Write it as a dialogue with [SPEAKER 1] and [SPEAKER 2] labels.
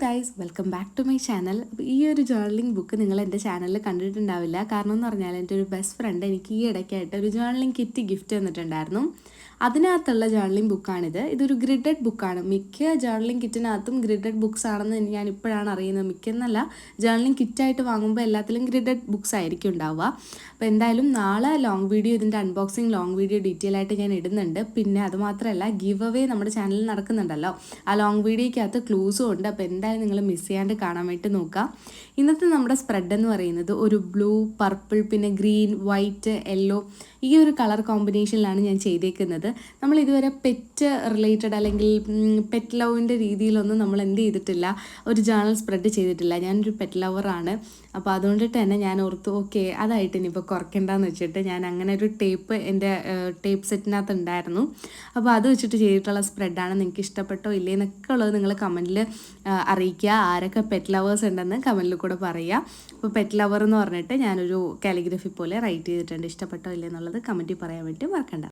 [SPEAKER 1] Guys, welcome back to my channel. അപ്പോൾ ഈ ഒരു ജേർണലിംഗ് ബുക്ക് നിങ്ങൾ എൻ്റെ ചാനലിൽ കണ്ടിട്ടുണ്ടാവില്ല. കാരണം എന്ന് പറഞ്ഞാൽ എൻ്റെ ഒരു ബെസ്റ്റ് ഫ്രണ്ട് എനിക്ക് ഈ ഇടയ്ക്കായിട്ട് ഒരു ജേർണലിംഗ് കിറ്റ് ഗിഫ്റ്റ് തന്നിട്ടുണ്ടായിരുന്നു. അതിനകത്തുള്ള ജേർണലിംഗ് ബുക്കാണിത്. ഇതൊരു ഗ്രിഡഡ് ബുക്കാണ്. മിക്ക ജേർണലിംഗ് കിറ്റിനകത്തും ഗ്രിഡഡ് ബുക്സ് ആണെന്ന് ഞാൻ ഇപ്പോഴാണ് അറിയുന്നത്. മിക്കെന്നല്ല, ജേർണലിംഗ് കിറ്റായിട്ട് വാങ്ങുമ്പോൾ എല്ലാത്തിലും ഗ്രിഡഡ് ബുക്സ് ആയിരിക്കും ഉണ്ടാവുക. അപ്പോൾ എന്തായാലും നാളെ ലോങ് വീഡിയോ, ഇതിൻ്റെ അൺബോക്സിങ് ലോങ് വീഡിയോ ഡീറ്റെയിൽ ആയിട്ട് ഞാൻ ഇടുന്നുണ്ട്. പിന്നെ അതുമാത്രമല്ല, ഗിവ് അവേ നമ്മുടെ ചാനലിൽ നടക്കുന്നുണ്ടല്ലോ. ആ ലോങ് വീഡിയോയ്ക്കകത്ത് ക്ലൂസും ഉണ്ട്. അപ്പോൾ എന്തായാലും നിങ്ങൾ മിസ് ചെയ്യാണ്ട് കാണാൻ വേണ്ടി നോക്കാം. ഇന്നത്തെ നമ്മുടെ സ്പ്രെഡ് എന്ന് പറയുന്നത് ഒരു ബ്ലൂ, പർപ്പിൾ, പിന്നെ ഗ്രീൻ, വൈറ്റ്, യെല്ലോ, ഈ ഒരു കളർ കോമ്പിനേഷനിലാണ് ഞാൻ ചെയ്തേക്കുന്നത്. നമ്മൾ ഇതുവരെ പെറ്റ് റിലേറ്റഡ് അല്ലെങ്കിൽ പെറ്റ് ലവിൻ്റെ രീതിയിലൊന്നും നമ്മൾ എന്ത് ചെയ്തിട്ടില്ല, ഒരു ജേർണൽ സ്പ്രെഡ് ചെയ്തിട്ടില്ല. ഞാനൊരു പെറ്റ് ലവറാണ്. അപ്പോൾ അതുകൊണ്ടിട്ട് തന്നെ ഞാൻ ഓർത്തു, ഓക്കെ അതായിട്ട് ഇനിയിപ്പോൾ കുറയ്ക്കണ്ടെന്ന് വെച്ചിട്ട് ഞാൻ അങ്ങനെ ഒരു ടേപ്പ് എൻ്റെ ടേപ്പ് സെറ്റിനകത്ത് ഉണ്ടായിരുന്നു. അപ്പോൾ അത് വെച്ചിട്ട് ചെയ്തിട്ടുള്ള സ്പ്രെഡാണ്. നിങ്ങൾക്ക് ഇഷ്ടപ്പെട്ടോ ഇല്ലേ എന്നൊക്കെ ഉള്ളത് നിങ്ങൾ കമൻറ്റിൽ അറിയിക്കുക. ആരൊക്കെ പെറ്റ് ലവേഴ്സ് ഉണ്ടെന്ന് കമൻറ്റിൽ കൂടെ പറയുക. അപ്പോൾ പെറ്റ് ലവർ എന്ന് പറഞ്ഞിട്ട് ഞാനൊരു കാലിഗ്രഫി പോലെ റൈറ്റ് ചെയ്തിട്ടുണ്ട്. ഇഷ്ടപ്പെട്ടോ ഇല്ലേ എന്നുള്ളത് കമൻറ്റിൽ പറയാൻ വേണ്ടി മറക്കണ്ട.